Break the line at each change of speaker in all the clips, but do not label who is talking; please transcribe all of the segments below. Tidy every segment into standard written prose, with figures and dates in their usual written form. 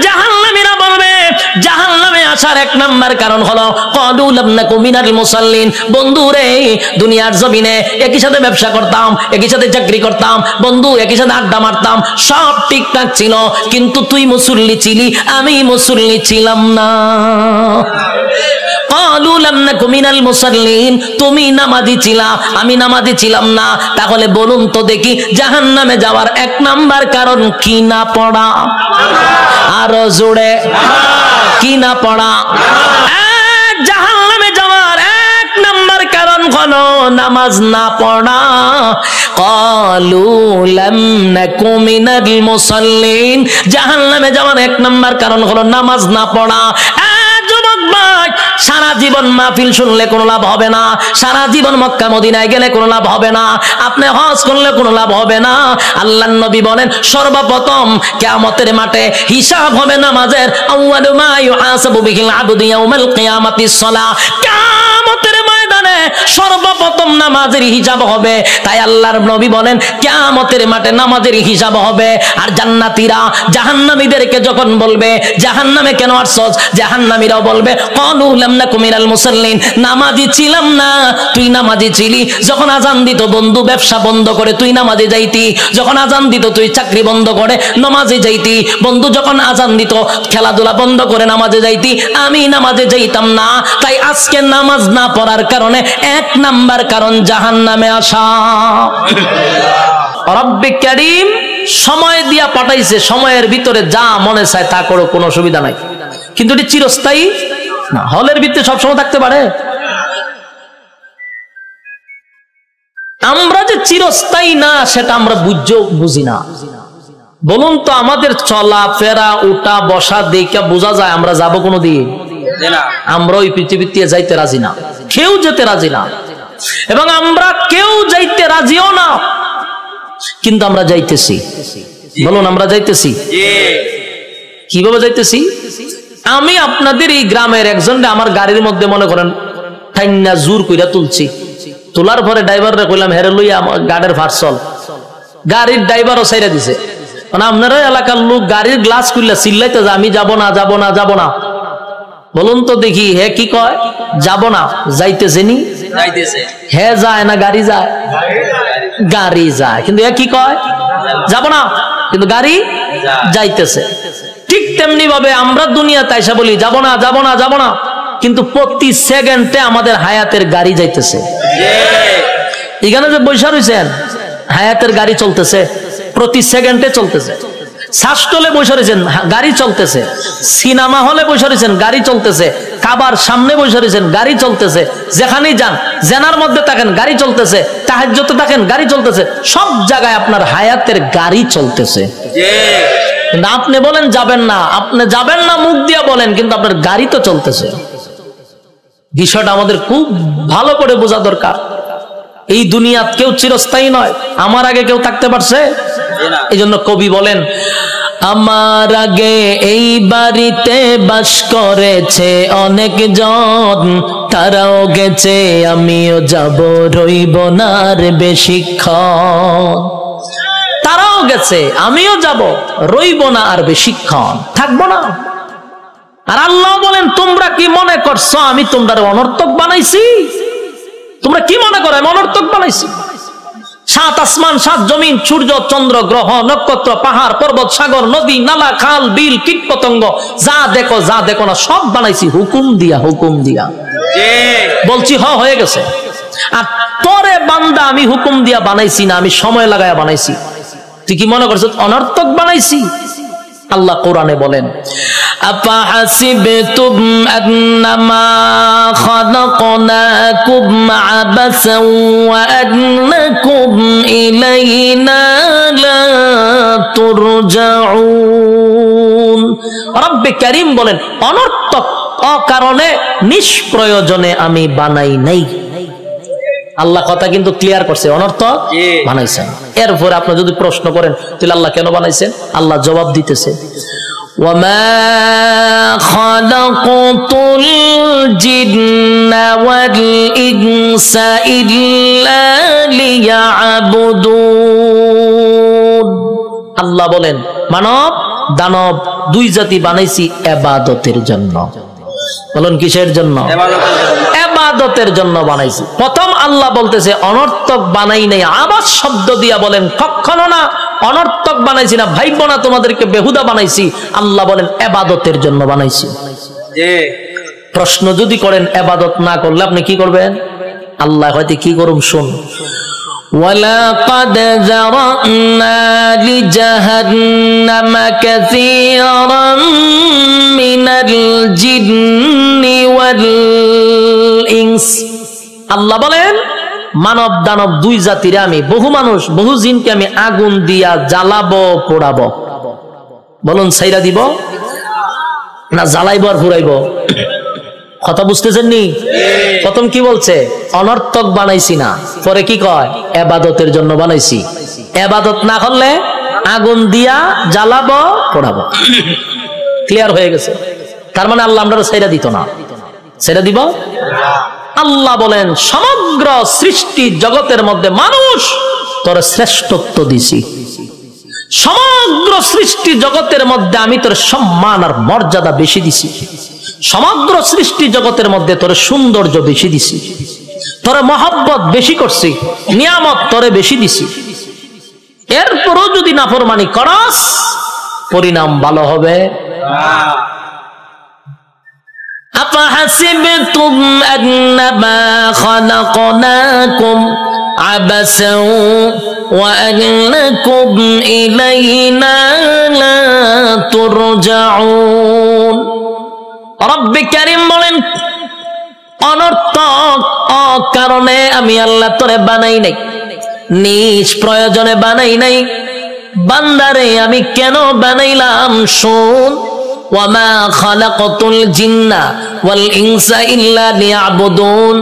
জাহান্নামীরা বলবে, জাহান্নামে আসার এক নাম্বার কারণ হলো ক্বালু লাম নাকু মিনাল মুসাল্লিন। বন্ধু রে, দুনিয়ার জমিনে একই সাথে ব্যবসা করতাম, একই সাথে চাকরি করতাম, বন্ধু একই সাথে আড্ডা মারতাম, সব ঠিকঠাক ছিল, কিন্তু তুই মুসল্লি ছিলি, আমি মুসল্লি ছিলাম না। ক্বালু লাম নাকু মিনাল মুসাল্লিন, তুমি নামাজি ছিলা, আমি নামাজি ছিলাম না। তাহলে বলুন তো দেখি, জাহান্নামে যাওয়ার এক নাম্বার কারণ কি না পড়া? আরো জোরে, কি না পড়া? জাহান্নামে যাওয়ার এক নাম্বার কারণ হলো নামাজ না পড়া। ক্বালু লাম নাকু মিনাল মুসাল্লিন, জাহান্নামে যাওয়ার এক নাম্বার কারণ হলো নামাজ না পড়া। যুবক ভাই, সারা জীবন মাহফিল শুনলে কোনো লাভ হবে না, সারা জীবন মক্কা মদিনায় গেলে কোনো লাভ হবে না, আপনি হজ করলে কোনো লাভ হবে না। আল্লাহর নবী বলেন, সর্বপ্রথম কিয়ামতের মাঠে হিসাব হবে নামাজের। আউয়ালু মা ইউহাসাবু বিহিল আবদু ইয়াউমাল কিয়ামাতিস সালাহ। কিয়ামতের ময়দানে সর্বপ্রথম নামাজের হিসাব হবে। তাই আল্লাহর নবী বলেন, কিয়ামতের মাঠে নামাজের হিসাব হবে। আর জান্নাতীরা জাহান্নামীদেরকে যখন বলবে, জাহান্নামে কেন আসছস, জাহান্নামীরাও বলবে, ক্বালু লাম নাকু মিনাল মুসাল্লিন, নামাজি ছিলাম না, তুই নামাজি ছিলি। যখন আজান দিত বন্ধু ব্যবসা বন্ধ করে তুই নামাজে যাইতি, যখন আজান দিত তুই চাকরি বন্ধ করে নামাজে যাইতি, বন্ধু যখন আজান দিত খেলাধুলা বন্ধ করে নামাজে যাইতি, আমি নামাজে যাইতাম না। তাই আজকে নামাজ না পড়ার কারণে এক নাম্বার কারণ জাহান্নামে আসা। রব্বে কারীম সময় দিয়া পাঠাইছে, সময়ের ভিতরে যা মনে চায় তা করো, কোনো অসুবিধা নাই, কিন্তু এটি চিরস্থায়ী না। হলের ভিতরে সবসময় থাকতে পারে? আমরা যে চিরস্থায়ী না সেটা আমরা বুঝি না। বলুন তো, আমাদের চলা ফেরা উঠা বসা দেখে বোঝা যায় আমরা যাবো কোনো দিন? আমরা ওই পৃথিবীতে যাইতে রাজি না, কেউ যেতে রাজি না, এবং আমরা কেউ যাইতে রাজিও না, কিন্তু আমরা যাইতেছি। বলুন, আমরা যাইতেছি। কিভাবে যাইতেছি? আমি আপনাদের এই গ্রামের একজনকে আমার গাড়ির মধ্যে মনে করেন ঠাইনা জোর কইরা তুলছি, তোলার পরে ড্রাইভাররা কইলাম, হেরে লইয়া আমার গাড়ির ফারসল, গাড়ির ড্রাইভারও সাইরা দিছে। মানে আপনারা এলাকার লোক গাড়ির গ্লাস খুললে চিল্লাইতে যায়, আমি যাব না, যাব না, যাব না। বলুন তো দেখি, হে কি কয়? যাব না। যাইতেছে নি? হে যায় না গাড়ি যায়? গাড়ি যায়, কিন্তু এ কি কয়? যাব না, কিন্তু গাড়ি যাইতেছে। ঠিক তেমনি ভাবে আমরা দুনিয়াতে আইসা বলি যাব না, যাব না, যাব না, কিন্তু প্রতি সেকেন্ডে আমাদের হায়াতের গাড়ি যাইতেছে। এখানে যে বৈশা রয়েছেন, হায়াতের গাড়ি চলতেছে, প্রতি সেকেন্ডে চলতেছে। শাসটলে বসে রয়েছেন, গাড়ি চলতেছে। সিনেমা হলে বসে রয়েছেন, গাড়ি চলতেছে। কাবার সামনে বসে রয়েছেন, গাড়ি চলতেছে। যেখানেই যান, জেনার মধ্যে থাকেন, গাড়ি চলতেছে। তাহাজ্জুদে থাকেন, গাড়ি চলতেছে। সব জায়গায় আপনার হায়াতের গাড়ি চলতেছে। কিন্তু আপনি বলেন যাবেন না, আপনি যাবেন না মুখ দিয়ে বলেন, কিন্তু আপনার গাড়ি তো চলতেছে। বিষয়টা আমাদের খুব ভালো করে বোঝা দরকার। এই দুনিয়া কেউ চিরস্থায়ী নয়। আমার আগে কেউ থাকতে পারছে? এই জন্য কবি বলেন, আমার আগে এই বাড়িতে বাস করেছে অনেক জন, তারাও গেছে, আমিও যাব, রইব না আর বেশিক্ষণ। তারাও গেছে, আমিও যাব, রইব না আর বেশিক্ষণ, থাকবো না। আর আল্লাহ বলেন, তোমরা কি মনে করছো আমি তোমরা অনর্থক বানাইছি? তোমরা কি মনে করো আমি অনর্থক বানাইছি? সাত আসমান, সাত জমিন, সূর্য, চন্দ্র, গ্রহ, নক্ষত্র, পাহাড়, পর্বত, সাগর, নদী, নালা, খাল, বিল, কীট পতঙ্গ, যা দেখো যা দেখো না সব বানাইছি হুকুম দিয়া, হুকুম দিয়া। বলছি হয়ে গেছে। আর তোরে বান্দা আমি হুকুম দিয়া বানাইছি না, আমি সময় লাগায়া বানাইছি। তুই কি মনে করছিস অনর্থক বানাইছি? আল্লাহ কোরআনে বলেন, আফাহাসিবতুম আন্নামা খালাকনাকুম আবাসান ওয়া আন্নাকুম ইলাইনা লা তুরজাউন। রব্বে কারীম বলেন, অনর্থক অকারণে নিষ্প্রয়োজনে আমি বানাই নাই। আল্লাহ কথা কিন্তু ক্লিয়ার করছে, অনর্থক বানাইছেন। এরপর আপনি যদি প্রশ্ন করেন তাহলে আল্লাহ কেন বানাইছেন, আল্লাহ জবাব দিতেছে, ওয়ামা খালাকুতুল জিন্না ওয়াল ইনসা ইল্লা লিয়াবুদুন। আল্লাহ বলেন, মানব দানব দুই জাতি বানাইছি ইবাদতের জন্য। বলুন কিসের জন্য? ইবাদতের জন্য বানাইছি। প্রথম আল্লাহ বলতেছে অনর্থক বানাই নাই, আবার শব্দ দিয়া বলেন কখনো না, অনর্থক বানাইছি না, ভাইবো না তোমাদেরকে বেহুদা বানাইছি। আল্লাহ বলেন ইবাদতের জন্য বানাইছি। প্রশ্ন যদি করেন ইবাদত না করলে আপনি কি করবেন? আল্লাহ হয়তো কি করুন শুন, ওয়ালাকাদ যারানা লিজাহান্নামা কাসীরাম মিনাল জিন্নি ওয়াল ইনস। আল্লাহ বলেন মানব দানব দুই জাতিরে আমি, বহু মানুষ বহু জিনকে আমি আগুন দিয়া জ্বালাবো পোড়াবো। বলুন ছাইরা দিব না জ্বালাইবো আর পুরাইবো? কথা বুঝতেছেন নি? প্রথম কি বলছে? অনর্থক বানাইছি না, পরে কি কয়? ইবাদতের জন্য বানাইছি। ইবাদত না করলে আগুন দিয়া জ্বালাবো পোড়াবো। ক্লিয়ার হয়ে গেছে? তার মানে আল্লাহ আমরা ছাইরা দিত না, ছাইরা দিব? আল্লাহ বলেন সমগ্র সৃষ্টি জগতের মধ্যে মানুষ তোর শ্রেষ্ঠত্ব দিছি, সমগ্র সৃষ্টি জগতের মধ্যে আমি তোর সম্মান আর মর্যাদা বেশি দিছি, সমগ্র সৃষ্টি জগতের মধ্যে তোর সৌন্দর্য বেশি দিছি, তোর মহব্বত বেশি করছি, নিয়ামত তোরে বেশি দিছি। এরপরও যদি নাফরমানি করস পরিণাম ভালো হবে। আফাহাসিবতুম আন্নামা খালাকনাকুম আবাসা ওয়া আন্নাকুম ইলাইনা লা তুরজাউন। রব্বে কারীম বলেন অনর্থক অকারণে আমি আল্লাহ তোরে বানাই নাই, নিজ প্রয়োজনে বানাই নাই। বান্দারে আমি কেন বানাইলাম শুন, ওয়ামা খালাকতুল জিন্না ওয়াল ইনসা ইল্লা লিয়াবুদুন।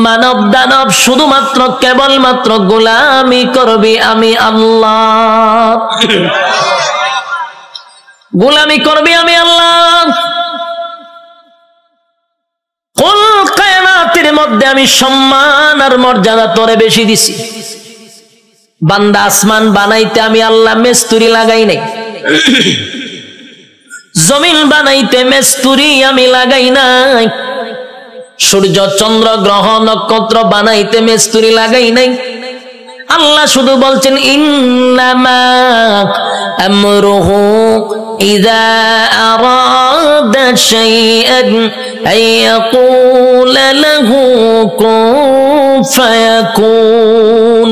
মানব দানব শুধুমাত্র কেবলমাত্র গোলামি করবি আমি আল্লাহ, গোলামি করবি আমি আল্লাহ। কুল কিয়ামতের মধ্যে আমি সম্মান আর মর্যাদা তোরে বেশি দিছি। বান্দা আসমান বানাইতে আমি আল্লাহ মিস্ত্রি লাগাই নাই, জমিন বানাইতে মিস্ত্রি আমি লাগাই নাই, সূর্য চন্দ্র গ্রহ নক্ষত্র বানাইতে মিস্ত্রি লাগাই নাই। আল্লাহ শুধু বলছেন ইন্নামা আমরুহু ইযা আরাদা শাইআন আয়াকুলা লাহু কুন ফায়াকুন।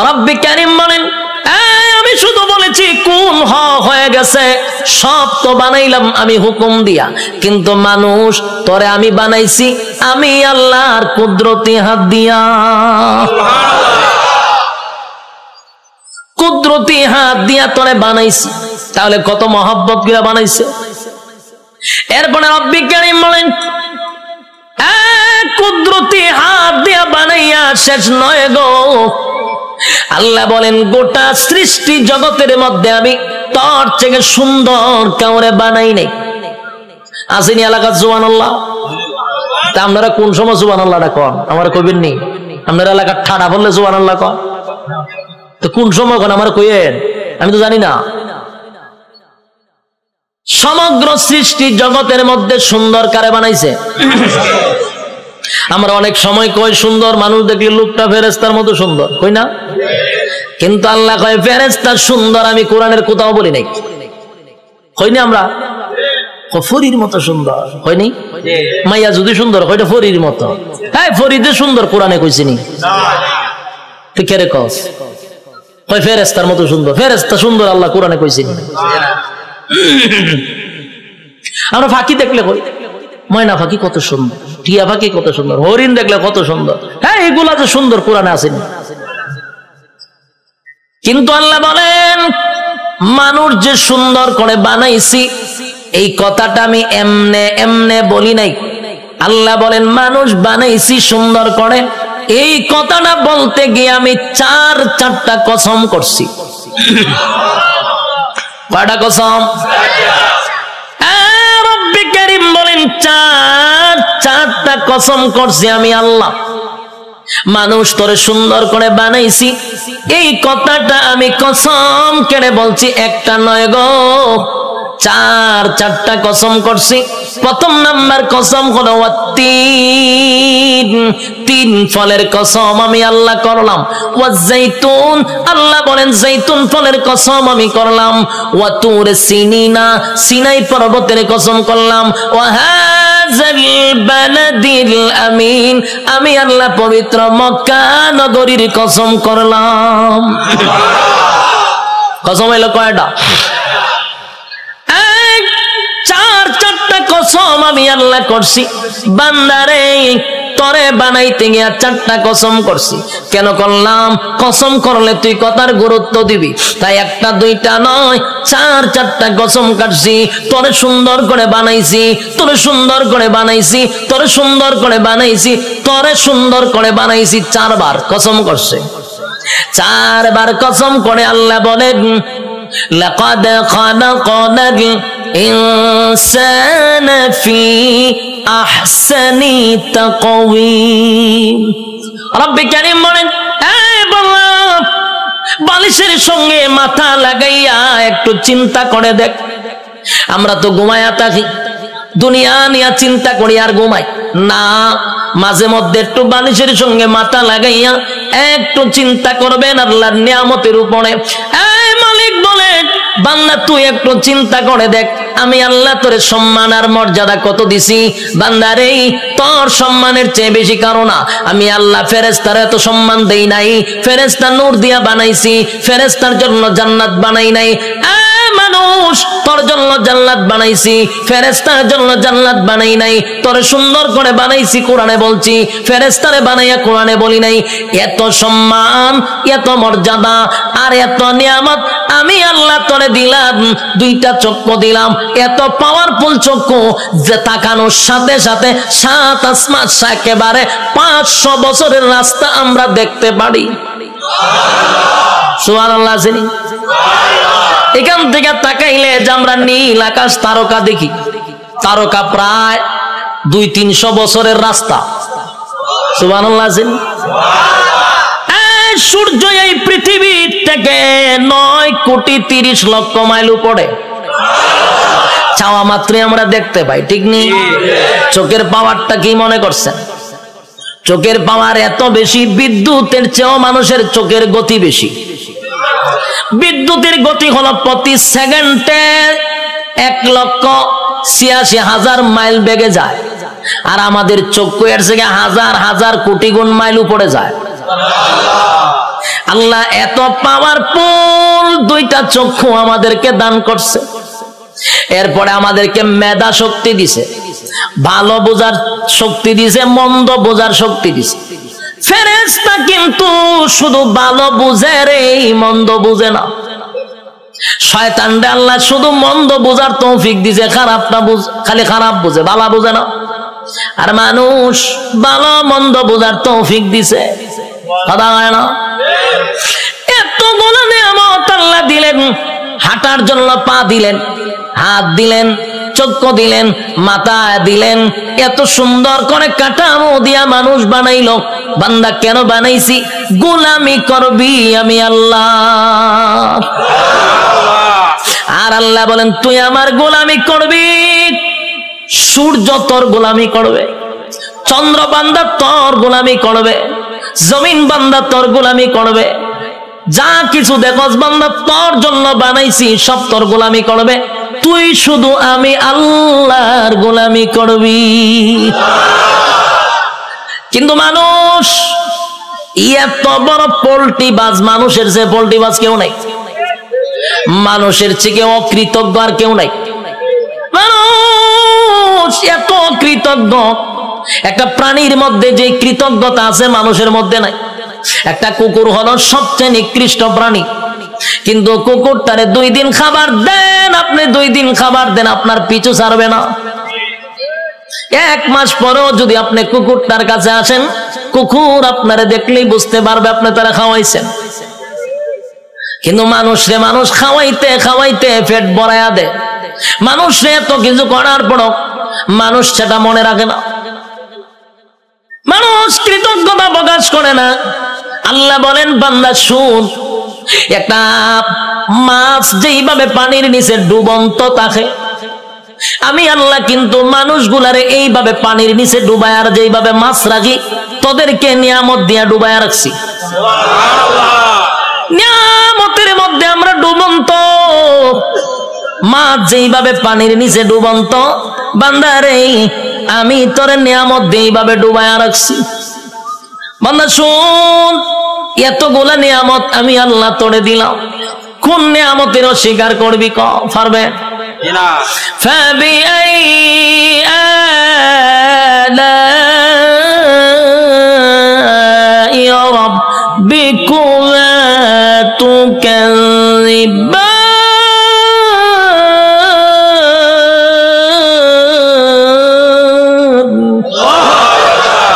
রব্বে কারীম বলেন আমি শুধু বলেছি কোন হয়ে গেছে, সব তো বানাইলাম আমি হুকুম দিয়া, কিন্তু মানুষ তোরে আমি বানাইছি আমি আল্লাহর কুদরতি হাত দিয়া, কুদরতি হাত দিয়া তোরে বানাইছি। তাহলে কত মহব্বত করে বানাইছে। এরপরে রব্বে কারীম বলেন কুদরতি হাত দিয়া বানাইয়া শেষ নয় গো। আল্লাহ বলেন গোটা সৃষ্টি জগতের মধ্যে আমি তোর থেকে সুন্দর কাউরে বানাই নাই। আসেনি এলাকার সুবহানাল্লাহ? তা আপনারা কোন সময় সুবহানাল্লাহটা কন? আমার কইবেন নি? আপনারা এলাকার ঠাড়া বললে সুবহানাল্লাহ কন, তো কোন সময় কন আমার কইয়েন? আমি তো জানি না। সমগ্র সৃষ্টি জগতের মধ্যে সুন্দর কারে বানাইছে? আমরা অনেক সময় কই সুন্দর মানুষ দেখলে লোকটা ফেরেশতার মতো সুন্দর, কই না? কিন্তু আল্লাহ কয় ফেরেশতা সুন্দর আমি কোরআনের কোথাও বলি নাই। কইনি আমরা ফরির মতো সুন্দর, কইনি? মাইয়া যদি সুন্দর কয়টা ফরির মতো, হ্যাঁ ফরিদে সুন্দর কোরআনে কইছিনি? তুই কে রে কস? কয় ফেরেশতার মতো সুন্দর, ফেরেশতা সুন্দর আল্লাহ কোরআনে কইছিনি? আমরা ফাঁকি দেখলে কই ময়না পাখি কত সুন্দর, টিয়া পাখি কত সুন্দর, হরিণ দেখলে কত সুন্দর, হ্যাঁ এগুলা যে সুন্দর কোরআনে আসেনি। কিন্তু আল্লাহ বলেন মানুষ যে সুন্দর করে বানাইছি এই কথাটা আমি এমনে এমনে বলি নাই। আল্লাহ বলেন মানুষ বানাইছি সুন্দর করে, এই কথাটা বলতে গিয়ে আমি চারটা কসম করছি। কয়টা কসম? রব্বে কারীম বলেন চারটা কসম করছি আমি আল্লাহ। মানুষ তোরে সুন্দর করে বানাইছি, এই কথাটা আমি কসম কেড়ে বলছি, একটা নয় গো, চারটা কসম করছি। প্রথম নাম্বার কসম হলো তিন ফলের কসম আমি আল্লাহ করলাম। ওয়াজাইতুন, আল্লাহ বলেন জাইতুন ফলের কসম আমি করলাম। ওয়া তুর সিনিনা, সিনাই পর্বতের কসম করলাম। ওয়া হাযাল বালাদিল আমিন, আমি আল্লাহ পবিত্র মক্কা নগরীর কসম করলাম। কসম হলো কয়টা? চারটা কসম আমি আল্লাহ করছি। বান্দারে তরে বানাইতে গিয়া চারটা কসম করছি। কেন করলাম? কসম করলে তুই কথার গুরুত্ব দিবি, তাই একটা দুইটা নয়, চারটা কসম কাটছি। তোরে সুন্দর করে বানাইছি, তোরে সুন্দর করে বানাইছি, তোরে সুন্দর করে বানাইছি, তোরে সুন্দর করে বানাইছি। চারবার কসম করছে। চারবার কসম করে আল্লাহ বলেন লাকাদ খালাকনাল ইনসানা ফি আহসানি তাকওয়িম। রব্বে কারীম বলেন, এই বান্দা, বালিশের সঙ্গে মাথা লাগাইয়া একটু চিন্তা করে দেখ। আমরা তো ঘুমায়া থাকি, দুনিয়া নিয়ে চিন্তা করি আর ঘুমাই না। মাঝে মধ্যে একটু বালিশের সঙ্গে মাথা লাগাইয়া একটু চিন্তা করবেন আল্লাহর নিয়ামতের উপরে। এই মালিক বলেন, বান্দা তুই একটু চিন্তা করে দেখ, আমি আল্লাহ তোর সম্মান আর মর্যাদা কত দিছি। বান্দারে, তোর সম্মানের চেয়ে বেশি কারো না। আমি আল্লাহ ফেরেশতার এত সম্মান দেই নাই। ফেরেশতা নূর দিয়া বানাইছি, ফেরেশতার জন্য জান্নাত বানাই নাই। মানুষ, তোর জন্য জান্নাত বানাইছি, ফেরেশতার জন্য জান্নাত বানাই নাই। তোর সুন্দর করে বানাইছি, কোরআনে বলছি, ফেরেশতারে বানাইয়া কোরআনে বলি নাই। এত সম্মান, এত মর্যাদা আর এত নিয়ামত আমি আল্লাহ তোরে দিলাম। দুইটা চক্ষু দিলাম, এত পাওয়ারফুল চক্ষু যে তাকানোর সাথে সাথে সাত আসমান, একেবারে 500 বছরের রাস্তা আমরা দেখতে পারি। সুবহানাল্লাহ। এখান থেকে তাকাইলে যে আমরা নীল আকাশ, তারকা দেখি, তারকা প্রায় 200-300 বছরের রাস্তা। সুবহানাল্লাহ। সূর্য এই পৃথিবীর থেকে 9,30,00,000 মাইল উপরে, চাওয়া মাত্রই আমরা দেখতে পাই, ঠিক নেই? চোখের পাওয়ারটা কি মনে করছেন? চোখের পাওয়ার এত বেশি, বিদ্যুতের চেয়েও মানুষের চোখের গতি বেশি। বিদ্যুতের গতি হলো প্রতি সেকেন্ডে 1,86,000 মাইল বেগে যায়, আর আমাদের চক্ষু এর থেকে হাজার হাজার কোটি গুণ মাইল উপরে যায়। আল্লাহ এত পাওয়ারফুল দুইটা চক্ষু আমাদেরকে দান করছে। এরপরে আমাদেরকে মেধা শক্তি দিছে, ভালো বোঝার শক্তি দিছে, মন্দ বোঝার শক্তি দিছে। ফেরেশতা কিন্তু শুধু ভালো বুঝে রে, মন্দ বুঝে না। শয়তানরে আল্লাহ শুধু মন্দ বোঝার তৌফিক দিছে, খারাপটা খালি খারাপ বুঝে, ভালো বুঝে না। আর মানুষ ভালো মন্দ বোঝার তৌফিক দিছে, কথা হয় না? এতগুলো নিয়ামত আল্লাহ দিলেন, হাঁটার জন্য পা দিলেন, হাত দিলেন, চক্ষু দিলেন, মাথা দিলেন, এত সুন্দর করে কাঠামো দিয়া মানুষ বানাইলো। বান্দা কেন বানাইছি? গোলামি করবি আমি আল্লাহ। আর আল্লাহ বলেন, তুই আমার গোলামি করবি। সূর্য তোর গোলামি করবে, চন্দ্র বান্দা তোর গোলামি করবে, জমিন বান্দা তোর গোলামি করবে, যা কিছু দেখস বান্দা তোর জন্য বানাইছি সব তোর গোলামি করবে। তুই শুধু আমি আল্লাহর গোলামি করবি। কিন্তু মানুষ এত বড় পোল্ট্রি বাজ, মানুষের যে পোল্ট্রি বাজ কেউ নাই, মানুষের চেয়ে অকৃতজ্ঞ আর কেউ নাই। মানুষ এত কৃতজ্ঞ, একটা প্রাণীর মধ্যে যে কৃতজ্ঞতা আছে মানুষের মধ্যে নাই। একটা কুকুর হলো সবচেয়ে নিকৃষ্ট প্রাণী, কিন্তু কুকুরটারে 2 দিন খাবার দেন, আপনি 2 দিন খাবার দেন, আপনার পিছু ছাড়বে না। 1 মাস পরেও যদি আপনি কুকুরটার কাছে আসেন, কুকুর আপনারে দেখলেই বুঝতে পারবে আপনি তারা খাওয়াইছেন। কিন্তু মানুষরে মানুষ খাওয়াইতে খাওয়াইতে পেট ভরায়া দেয়। মানুষরে এত কিছু করার পরও মানুষ সেটা মনে রাখে না। মানুষ কৃতজ্ঞতা প্রকাশ করে না। আল্লাহ বলেন বান্দা শুন, একটা মাছ যেইভাবে পানির নিচে ডুবন্ত থাকে, আমি আল্লাহ কিন্তু মানুষগুলারে এইভাবে পানির নিচে ডুবায় আর যেইভাবে মাছ রাখি তোদেরকে নিয়ামত দিয়া ডুবায় রাখছি। নিয়ামতের মধ্যে আমরা ডুবন্ত, মাছ যেইভাবে পানির নিচে ডুবন্ত, বান্দারে আমি তোরে নিয়ামত দিয়ে এইভাবে ডুবায় রাখছি। বান্দা শুন, এতগুলা নিয়ামত আমি আল্লাহ তোরে দিলাম, কোন নিয়ামতের অস্বীকার করবি? পারবে না। ফাবিআই আলাই রাব্বিকুমা তুকাযিবান।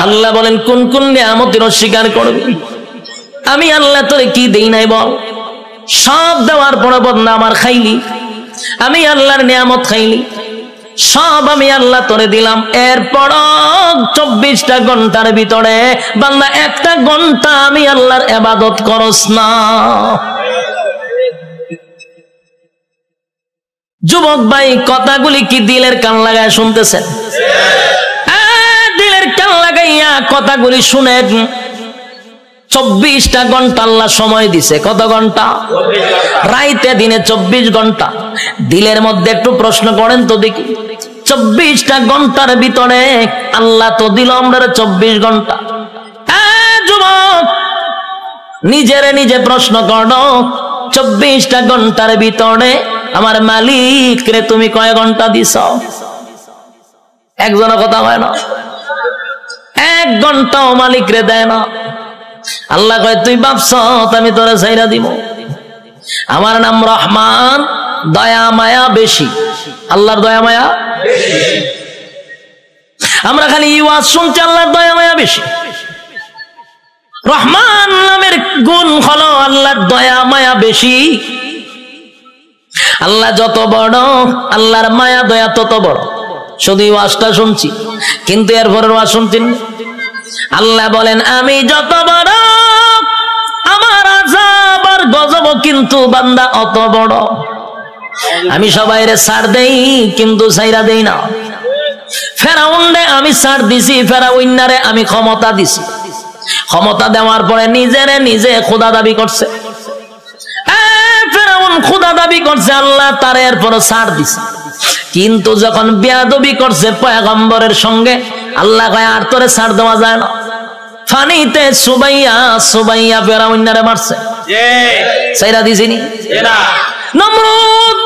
আল্লাহ বলেন কোন কোন নিয়ামতের অস্বীকার করবি? আমি আল্লাহ তোরে কি দেই নাই বল? সব দেওয়ার পরে বদনা আমার খাইলি, আমি আল্লাহর নিয়ামত খাইলি, সব আমি আল্লাহ তোরে দিলাম। এরপর 24টা ঘন্টার ভিতরে বান্দা 1টা ঘন্টা আমি আল্লাহর ইবাদত করস না। যুবক ভাই, কথাগুলি কি দিলের কান লাগায় শুনতেছেন? দিলের কান লাগাইয়া কথাগুলি শুনেন। 24টা ঘন্টা আল্লাহ সময় দিছে। কত ঘন্টা? রাইতে দিনে 24 ঘন্টা। দিলের মধ্যে একটু প্রশ্ন করেন তো দেখি, 24টা ঘন্টার ভিতরে আল্লাহ তো দিল আমরা 24 ঘন্টা। যুবক, নিজেরে নিজে প্রশ্ন করো, 24টা ঘন্টার ভিতরে আমার মালিক রে তুমি কয় ঘন্টা দিছ? একজনের কথা হয় না, 1 ঘন্টাও মালিক রে দেয় না। আল্লাহ কয় তুই ভাবছ আমি তোরে ছাইরা দিব? আমার নাম রহমান, দয়া মায়া বেশি। আল্লাহর দয়া মায়া বেশি। আমরা খালি ওয়াজ শুনছি আল্লাহর দয়া মায়া বেশি। রহমান নামের গুণ হলো আল্লাহর দয়া মায়া বেশি। আল্লাহ যত বড়, আল্লাহর মায়া দয়া তত বড়। শুধু ওয়াজটা শুনছি, কিন্তু এরপরের ওয়াজ শুনছেন। আল্লাহ বলেন আমি যত বড়, আমার আযাব আর গজব কিন্তু বান্দা অত বড়। আমি সবাইরে ছাড় দেই কিন্তু ছাইরা দেই না। ফেরাউনরে আমি ছাড় দিছি, ফেরাউন্নারে আমি ক্ষমতা দিছি। ক্ষমতা দেওয়ার পরে নিজেরে নিজে খোদা দাবি করছে। ফেরাউন খোদা দাবি করছে, আল্লাহ তার এরপর ছাড় দিছে। কিন্তু যখন বেয়াদবি করছে পয়গম্বরের সঙ্গে, আল্লাহ কয় আর তোরে ছাড় দেওয়া যায় না। ফানিতে সুবাইয়া সুবাইয়া ফেরাউন্নারে মারছে, ছাইরা দিছিনি? নমরুদ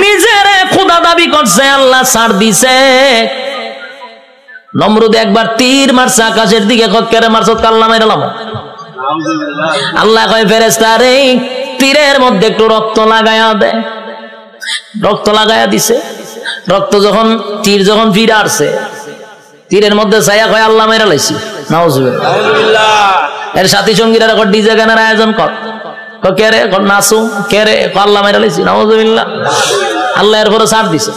নিজেরে খোদা দাবি করছে, আল্লাহ ছাড় দিছে। নমরুদ একবার তীর মারছে আকাশের দিকে, কেড়ে মারছে কাল্লা মাইরালাম। আল্লাহ কয় ফেরেশতা রে, তীরের মধ্যে একটু রক্ত লাগায়া দে। রক্ত লাগায়া দিছে। রক্ত যখন তীর যখন ফিরে আসছে, তীরের মধ্যে ছায়া কয় আল্লাহ মাইরা লাইছি। নাউজুবিল্লাহ। এর সাথী সঙ্গীরা ডিজে গানের আয়োজন কর, কে রে নাচু, কে রে আল্লাহ মাইরা লাইছি। নাউজুবিল্লাহ। আল্লাহ এরপরে ছাড় দিছে।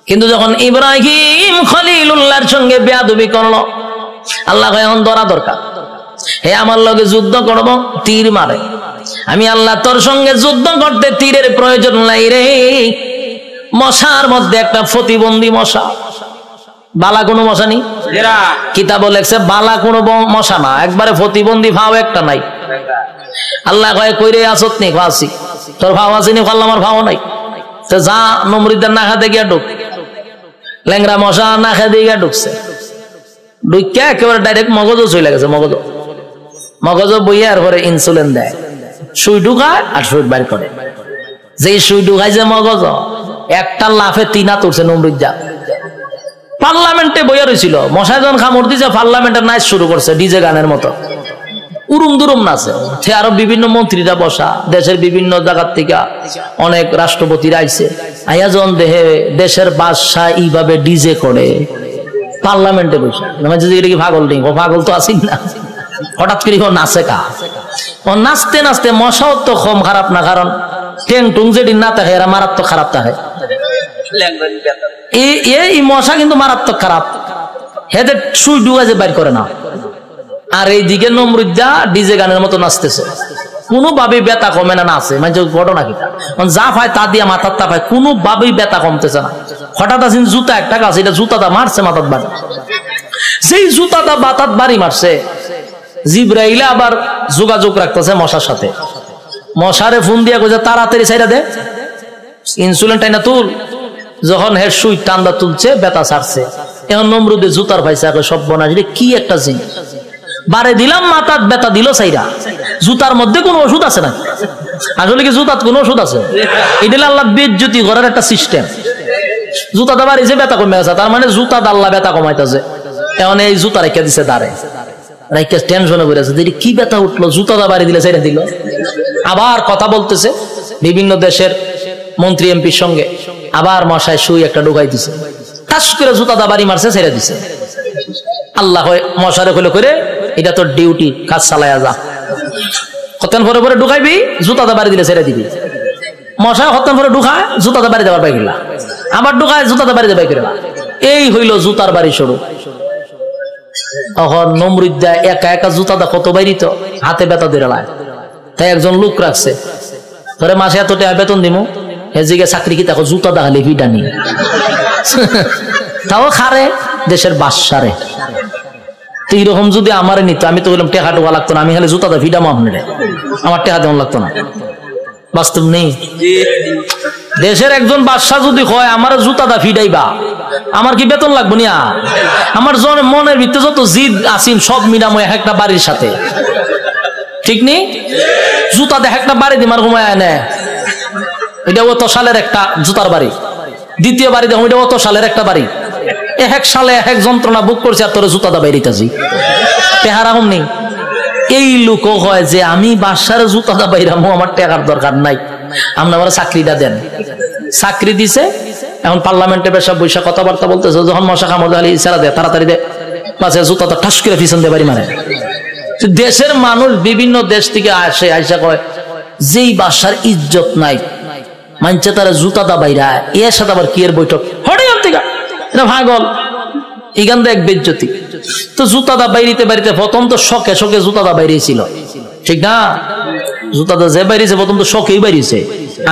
কিন্তু যখন ইব্রাহিম খলিলুল্লাহর সঙ্গে বেয়াদবি করলো, আল্লাহ কয় এখন ধরা দরকার। হে আমার লগে যুদ্ধ করব, তীর মারে। আমি আল্লাহ তোর সঙ্গে যুদ্ধ করতে তীরের প্রয়োজন নাই রে। মশার মধ্যে একটা প্রতিবন্ধী মশা, বালা কোনো মশা নেই। কিতাব লেখছে বালা কোনো মশা না, একবারে প্রতিবন্ধী ভাও একটা নাই। আল্লাহ কয় কইরে আসত নি? ফাঁসি। তোর ভাও আসেনি? ফাল্লা আমার ভাও নাই। তো যা নমরুদের না খাতে গিয়া ঢুক। ল্যাংরা মশা না খেতে গিয়া ঢুকছে। ঢুকিয়া একেবারে ডাইরেক্ট মগজও চলে গেছে। মগজ বইয়া এরপরে ইনসুলিন দেয়, সুই ঢুকায় আর সুই বাইর করে। যে সুই ঢুকায় যে মগজ, একটা লাফে 3 হাত উঠছে নমরুদ। যা পার্লামেন্টে বইয়া রয়েছিল, মশায় যখন কামড় দিছে পার্লামেন্টের নাচ শুরু করছে ডিজে গানের মতো, উরুম দুরুম নাচে। সে আরো বিভিন্ন মন্ত্রীরা বসা, দেশের বিভিন্ন জায়গার থেকে অনেক রাষ্ট্রপতিরা আইছে। আইয়া যখন দেহে দেশের বাদশাহ এইভাবে ডিজে করে পার্লামেন্টে বসে, এটা কি পাগল নেই? ও পাগল তো আসি না। হঠাৎ করে নাচে কা, ও নাচতে নাচতে মশাও তো কম খারাপ না, কারণ টেং টুং যেদিন না থাকে এরা মারাত্মক খারাপ থাকে। এই মশা কিন্তু মারাত্মক খারাপ। হেদের সুই ডুগাছে বাইর করে না। আর এইদিকে নমরুদ্দা ডিজে গানের মতো নাচতেছে, কোনোভাবেই ব্যথা কমে না। নাচে মানে ঘটনা কি যা পায় তা দিয়া মাথার তা পায়, কোনোভাবেই ব্যথা কমতেছে না। হঠাৎ আসেন জুতা একটা গাছ, এটা জুতাটা মারছে মাথার বাড়ি। যেই জুতাটা বাতাত বাড়ি মারছে, জিব্রাইল আবার যোগাযোগ রাখতেছে মশার সাথে। মশারে ফোন দিয়া কইছে তাড়াতাড়ি ছাইরা দে, ইনসুলিন টাইনা তুল। যখন হের সুই টান্দা তুলছে, ব্যথা ছাড়ছে। এখন নমরুদে জুতার পাইছে, সব বনাস কি একটা জিনিস বারে দিলাম, মাথার ব্যথা দিল সাইরা। জুতার মধ্যে কোন ওষুধ আছে না? আসলে কি জুতার কোন ওষুধ আছে? এটা আল্লাহ বেজ্জতি করার একটা সিস্টেম। জুতাটা বাড়িছে, ব্যথা কমে আছে, তার মানে জুতা আল্লাহ ব্যথা কমাইতেছে। এখন এই জুতা রেখে দিছে দাঁড়ে, রেখে টেনশনে করে আছে, কি ব্যথা উঠলো, জুতাটা বাড়ি দিলে ছেড়ে দিল। আবার কথা বলতেছে বিভিন্ন দেশের মন্ত্রী এমপির সঙ্গে, আবার মশায় সুই একটা ঢুকাই দিছে, টাস করে জুতাটা বাড়ি মারছে, ছেড়ে দিছে। আল্লাহ মশারে হলে করে, এটা তোর ডিউটি, কাজ চালায়া যা। হতেন পরে পরে ঢুকাইবি, জুতাটা বাড়ি দিলে ছেড়ে দিবি। মশায় হতেন পরে ঢুকায়, জুতাটা বাড়ি দেওয়ার বাই গেলা, আবার ঢুকায়, জুতাটা বাড়ি দেবাই করে। এই হইল জুতার বাড়ি শুরু। তখন নমরুদ্দা একা একা জুতাটা কত বাইরিত, হাতে ব্যথা দিয়ে লায়। তাই একজন লোক রাখছে, ধরে মাসে এত টাকা বেতন দিমু, এদিকে চাকরি কি দেখো জুতা দেখালে ভিডা নি, তাও খারে দেশের বাদশারে। তো এইরকম যদি আমার নিত, আমি তো বললাম টেকা টোকা লাগতো না, আমি খালি জুতাটা ভিডাম আপনার, আমার টেকা দেওয়া লাগতো না। বাস্তব নেই। দেশের একজন বাদশা যদি হয় আমার জুতাটা ফিডাইবা, আমার কি বেতন লাগবো না? আমার মনের ভিতরে যত জিদ আসিম সব মিলাম একটা বাড়ির সাথে, ঠিক নেই? জুতা দেখ একটা বাড়ি দিমার ঘুমায় নেয়, এটা অত সালের একটা জুতার বাড়ি। দ্বিতীয় বাড়ি দেখো, এটা অত সালের একটা বাড়ি। এক সালে এক যন্ত্রণা বুক করছে, আর তোর জুতাটা বাইরিতেছি, টেহারাম নেই। এই লোক হয় যে আমি বাসার জুতাটা বাইরামো, আমার টাকার দরকার নাই, আপনি আমার চাকরিটা দেন। চাকরি দিছে, এখন পার্লামেন্টে বেশা বৈশা কথাবার্তা বলতেছে, যখন মশা কামড় আলী ইশারা দেয় তাড়াতাড়ি দেয়, পাশে জুতাটা ঠাস করে পিছন দিয়ে বাড়ি মারে। দেশের মানুষ বিভিন্ন দেশ থেকে আসে, আইসা কয় যেই বাসার ইজ্জত নাই, মানছে তারা জুতাটা বাইরা, এর সাথে আবার কি এর বৈঠক, হঠাৎ থেকে এটা ভাগল, এখান থেকে এক বেজ্জতি। তো জুতাটা বাইরিতে বাড়িতে প্রথম তো শখে শখে জুতাটা বাইরেছিল, ঠিক না? জুতাটা যে বাইরেছে প্রথম তো শখেই বাইরেছে,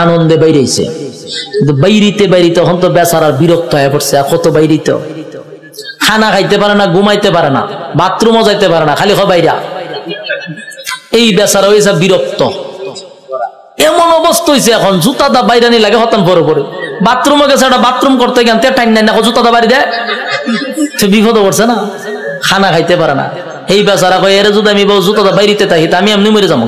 আনন্দে বাইরেছে, কিন্তু বাইরিতে বাইরিতে এখন তো বেচারার বিরক্ত হয়ে পড়ছে। কত বাইরিত, খানা খাইতে পারে না, ঘুমাইতে পারে না, বাথরুমও যাইতে পারে না, খালি বাইরা। এই বেচারা হয়েছে বিরক্ত, এমন অবস্থা হয়েছে এখন জুতাটা বাইরানি লাগে হতান পরে পরে। বাথরুমে গেছে, একটা বাথরুম করতে গেলে টাইম নাই না, জুতাটা বাড়ি দেয়, সে বিপদ করছে না, খানা খাইতে পারে না। এই বেচারা কয় এর যদি আমি জুতাটা বাইরিতে থাকি আমি এমনি মরে যাবো,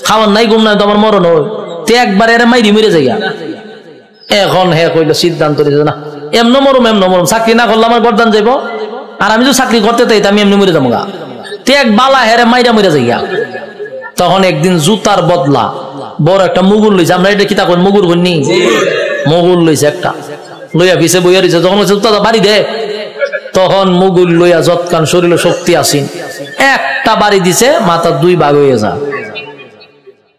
খাওয়ার নাই ঘুম নাই তো আমার মরণ হয়, তে একবার এর মাইরি মরে যাই। এখন হে কইল সিদ্ধান্ত নিয়েছে, না এমন মরম, এমন মরম, চাকরি না করলে আমার গরদান যাইব, আর আমি যদি চাকরি করতে চাই আমি এমনি মরে যাবো, তে এক বালা হেরে মাইরা মরে যাই। তখন একদিন জুতার বদলা বড় একটা মুগুর লইছে, আমরা এটা কি তা কই মুগুর কইনি, মুগুর লইছে একটা, লইয়া পিছে বইয়া দিছে। যখন জুতাটা বাড়ি দে, তখন মুগুর লইয়া যৎকান শরীরে শক্তি আসিন, একটা বাড়ি দিছে, মাথা দুই ভাগ হয়ে যা।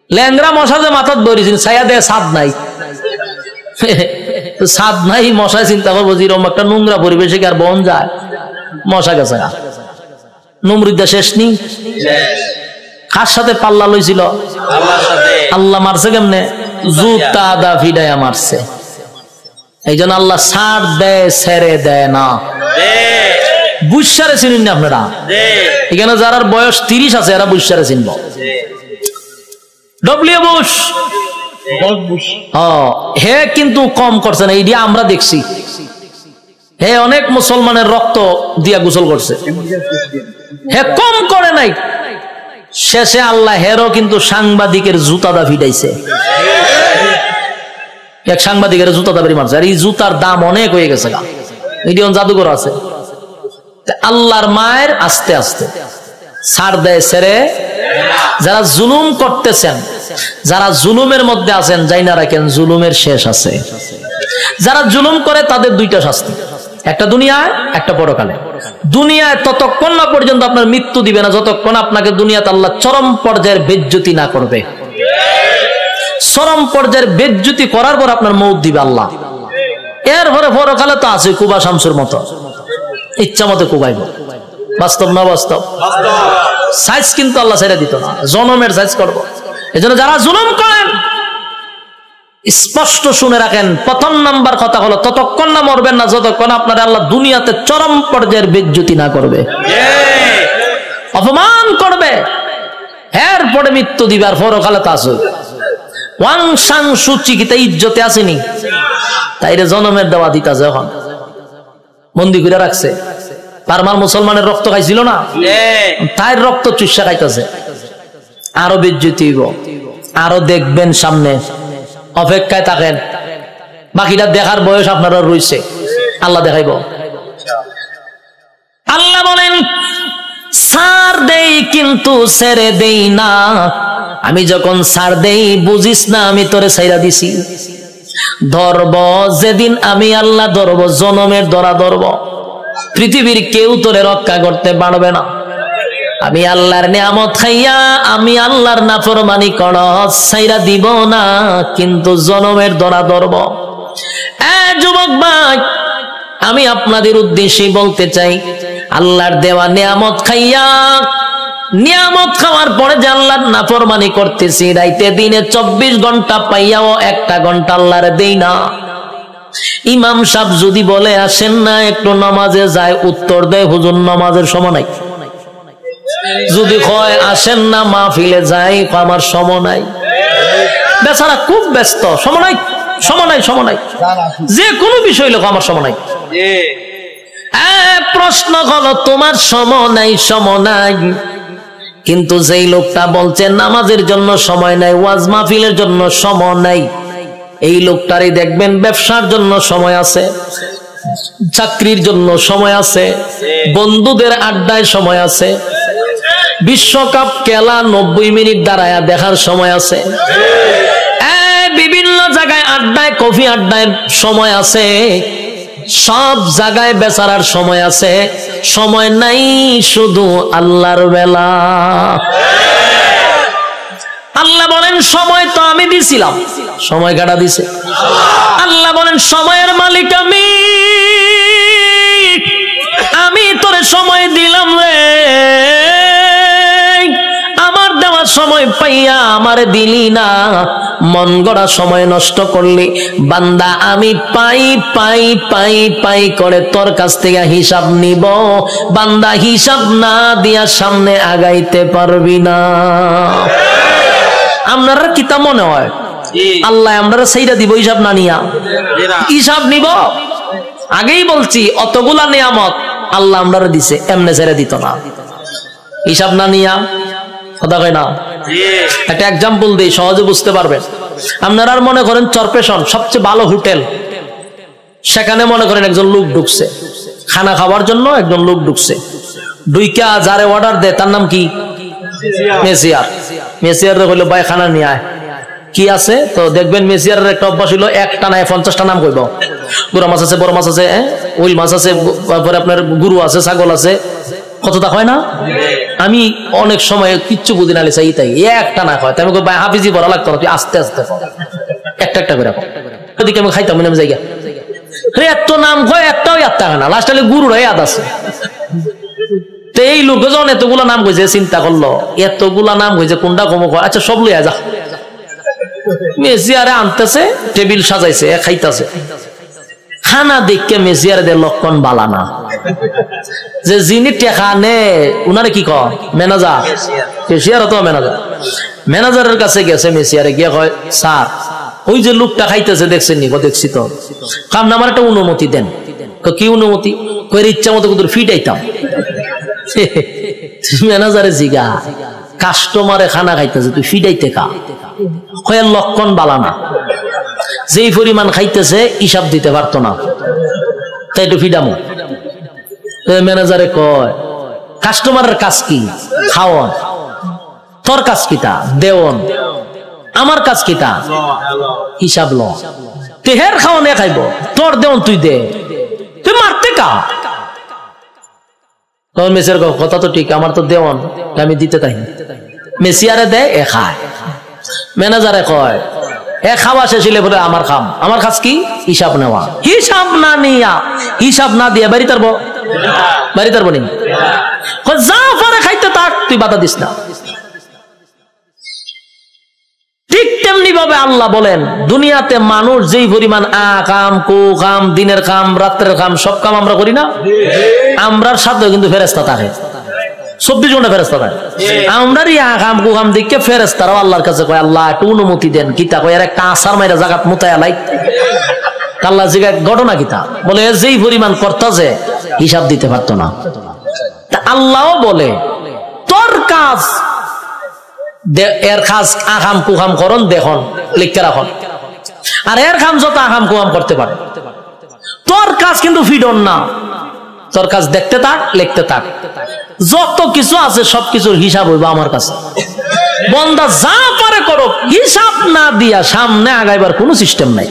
ল্যাংরা মশা যে মাথার ধরেছেন, ছায়া দেয় ছাদ নাই, ছাদ নাই, মশায় চিন্তা করবো যেরকম একটা নোংরা পরিবেশে আর বন যায়, মশা গেছে। নমরুদ্দা শেষ নি, কার সাথে পাল্লা লইছিল? আল্লাহ মারছে কেমনে? জুতা দা ফিডাইয়া মারছে। এই জন্য আল্লাহ ছাড় দেয়, ছেড়ে দেয় না। বুঝসারে চিনুন না আপনারা, এখানে যারা বয়স 30 আছে এরা বুঝসারে চিনব। ডব্লিউ বুশ হে কিন্তু কম করছে না, এইটা আমরা দেখছি। হে অনেক মুসলমানের রক্ত দিয়া গোসল করছে, হে কম করে নাই। শেষে আল্লাহ হেরও কিন্তু সাংবাদিকের জুতাদা ফিটাইছে, এক সাংবাদিকের জুতাদা বাড়ি মারছে। আর এই জুতার দাম অনেক হয়ে গেছে, মিডিয়ন জাদুঘর আছে। আল্লাহর মায়ের আস্তে আস্তে ছাড় দেয়, ছেড়ে। যারা জুলুম করতেছেন, যারা জুলুমের মধ্যে আছেন, যাই না রাখেন জুলুমের শেষ আছে। যারা জুলুম করে তাদের দুইটা শাস্তি, একটা দুনিয়ায়, একটা পরকালে। দুনিয়ায় ততক্ষণ না পর্যন্ত আপনার মৃত্যু দিবে না, যতক্ষণ আপনাকে দুনিয়াতে আল্লাহ চরম পর্যায়ের বেজ্জতি না করবে। চরম পর্যায়ের বেজ্জতি করার পর আপনার মৌত দিবে আল্লাহ। এরপরে পরকালে তো আছে কুবা শামসুর মতো, ইচ্ছা মতো কোবাইব। বাস্তব না বাস্তব? সাইজ কিন্তু আল্লাহ ছেড়ে দিত না, জনমের সাইজ করবো। এই জন্য যারা জুলুম করেন স্পষ্ট শুনে রাখেন, প্রথম নাম্বার কথা হলো ততক্ষণ না মরবেন না যতক্ষণ আপনার আল্লাহ দুনিয়াতে চরম পর্যায়ের বেজ্জতি না করবে, অপমান করবে, এরপরে মৃত্যু দিবে। আর পরকালে তা আছে ওয়াং সাং সুচি কিতা ইজ্জতে আসেনি, তাইরে জনমের দেওয়া দিতাছে, এখন বন্দি করে রাখছে। পারমার মুসলমানের রক্ত খাইছিল না, তাই রক্ত চুষা খাইতেছে। আরো বেজ্জতি হইব, আরো দেখবেন সামনে, অপেক্ষায় থাকেন। বাকিটা দেখার বয়স আপনারা রয়েছে, আল্লাহ দেখাইব। আল্লাহ বলেন ছাড় দেই কিন্তু ছেড়ে দেই না, আমি যখন ছাড় দেই বুঝিস না আমি তোরে ছাইরা দিছি। ধরব যেদিন আমি আল্লাহ ধরব, জনমের ধরা ধরব, পৃথিবীর কেউ তোরে রক্ষা করতে পারবে না। আমি আল্লাহর নিয়ামত খাইয়া আমি আল্লাহর নাফরমানি কর ছাইরা দিব না, কিন্তু জনমের ধরা ধরব। যুবক ভাই, আমি আপনাদের উদ্দেশ্যে বলতে চাই, আল্লাহর দেওয়া নিয়ামত খাইয়া, নিয়ামত খাওয়ার পরে যে আল্লাহর নাফরমানি করতেছি, রাইতে দিনে 24 ঘন্টা পাইয়াও 1টা ঘন্টা আল্লাহর দেই না। ইমাম সাহেব যদি বলে আসেন না একটু নামাজে যায়, উত্তর দেয় হুজুর নামাজের সময় নাই। যদি কয় আসেন না মাহফিলে যাই, আমার সময় নাই। বেচারা খুব ব্যস্ত, সময় নাই, সময় নাই, সময় নাই, যে কোনো বিষয় লোক আমার সময় নাই। প্রশ্ন হলো তোমার সময় নাই, সময় নাই, কিন্তু যেই লোকটা বলছে নামাজের জন্য সময় নাই, ওয়াজ মাহফিলের জন্য সময় নাই, এই লোকটারই দেখবেন ব্যবসার জন্য সময় আছে, চাকরির জন্য সময় আছে, বন্ধুদের আড্ডায় সময় আছে, বিশ্বকাপ খেলা 90 মিনিট দাঁড়ায়া দেখার সময় আছে, বিভিন্ন জায়গায় আড্ডায়, কফি আড্ডায় সময় আছে, সব জায়গায় বেচারার সময় আছে। সময় নাই শুধু আল্লাহর বেলা। আল্লাহ বলেন সময় তো আমি দিছিলাম, সময় কাটা দিছে আল্লাহ। বলেন সময়ের মালিক আমি তোরে সময় দিলাম রে, আমার দেওয়ার সময় পাইয়া আমারে দিলি না, মন গড়া সময় নষ্ট করলি। বান্দা আমি পাই পাই পাই পাই করে তোর কাছ থেকে হিসাব নিব, বান্দা হিসাব না দিয়া সামনে আগাইতে পারবি না। আপনারা কিতা মনে হয় আল্লাহ আমরা সেইটা দিব হিসাব না নিয়া? হিসাব নিব। আগেই বলছি অতগুলা নিয়ামত আল্লাহ আমরা দিছে, এমনে ছেড়ে দিত না, হিসাব না নিয়া। কথা কয় না? একটা এক্সাম্পল দিই, সহজে বুঝতে পারবেন। আপনারা মনে করেন চরপেশন সবচেয়ে ভালো হোটেল, সেখানে মনে করেন একজন লোক ঢুকছে খানা খাওয়ার জন্য, একজন লোক ঢুকছে, ঢুইকা যারে অর্ডার দেয় তার নাম কি? মেসিয়ার। মেসিয়ার হইল ভাই খানা নিয়ে আয়, কি আছে? তো দেখবেন মেসিয়ারের একটা অভ্যাস হইলো একটা নাই 50টা নাম কইব। গুড়া মাছ আছে, বড় মাছ আছে, উইল মাছ আছে, তারপরে আপনার গরু আছে, ছাগল আছে, কতটা হয় না? আমি অনেক সময় কিচ্ছু বুঝি না, চাই তাই একটা না হয়, আমি ভাই হাফিজি বলা লাগতো না, তুই আস্তে আস্তে একটা একটা করে ওদিকে আমি খাইতাম না জায়গা, এত নাম কয় একটাও একটা হয় না, লাস্ট গুরুর ইয়াদ আছে। তো এই লোকে যখন এতগুলা নাম কইছে, চিন্তা করলো এতগুলা নাম কইছে কোনটা কমো, আচ্ছা সব লইয়া যা। মেসিয়ারে আনতেছে, টেবিল সাজাইছে, খাইতেছে। খানা দেখে মেসিয়ারে দে লক্ষণ বালা না, যে যিনি টেকা নে উনারে কি কয়? ম্যানেজার। কেশিয়ার তো ম্যানেজার। ম্যানেজারের কাছে গেছে মেসিয়ারে, গিয়ে কয় স্যার ওই যে লোকটা খাইতেছে দেখছেন নি? দেখছি তো। কারণ আমার একটা অনুমতি দেন। কি অনুমতি? কই ইচ্ছা মতো কুতুর ফিটাইতাম। ম্যানেজারে জিগা কাস্টমারে খানা খাইতেছে, তুই ফিটাইতে কা? কয় লক্ষণ বালা না, যেই পরিমাণ খাইতেছে হিসাব দিতে পারতো না, তাই একটু ফিডামো। ম্যানেজারে কয় কাস্টমারের কাজ কি? খাওয়ান। তোর কাজ কিটা? দেওয়ন। আমার কাজ কিটা? হিসাব ল। তেহের খাওয়ানে খাইব, তোর দেওয়ন তুই দে, তুই মারতে কা? মেসিয়ার কথা তো ঠিক, আমার তো দেওয়ন, আমি দিতে তাই। মেসিয়ারে দেয়, এ খায়। ম্যানেজারে কয় এ খাওয়া শেষ হইলে বলে আমার খাম। আমার কাজ কি? হিসাব নেওয়া। হিসাব না নিয়া, হিসাব না দিয়া বাড়ি তারবো মারি তারবো নি? যা পারে খাইতে থাক, তুই বাধা দিস না। ঠিক তেমনি ভাবে আল্লাহ বলেন, দুনিয়াতে মানুষ যেই পরিমাণ কাম কু কাম, দিনের কাম রাত্রের কাম, সব কাম আমরা করি না? আমরার সাথে কিন্তু ফেরেশতা থাকে, 24 ঘন্টা ফেরেশতা থাকে। আমরার কাম কু কাম দেখে ফেরেশতারাও আল্লাহর কাছে কয়, আল্লাহ একটু অনুমতি দেন, কিতা কয়, একটা আসার মাইরা জাগাত মুতায়া লাই। আল্লাহ জিজ্ঞাসা, ঘটনা কিতা? বলে যেই পরিমাণ করতা যে হিসাব দিতে পারতো না। আল্লাহও বলে, তোর কাজ এর কাজ আকাম কুকাম করন দেখুন, লিখতে রাখুন, আর এর কাম যত আকাম কুকাম করতে পারে, তোর কাজ কিন্তু ফিডন না। তোর কাজ দেখতে থাক, লিখতে থাক, যত কিছু আছে সবকিছুর হিসাব হইব আমার কাছে। বন্দা যা পারে করো, হিসাব না দিয়া সামনে আগাইবার কোনো সিস্টেম নাই।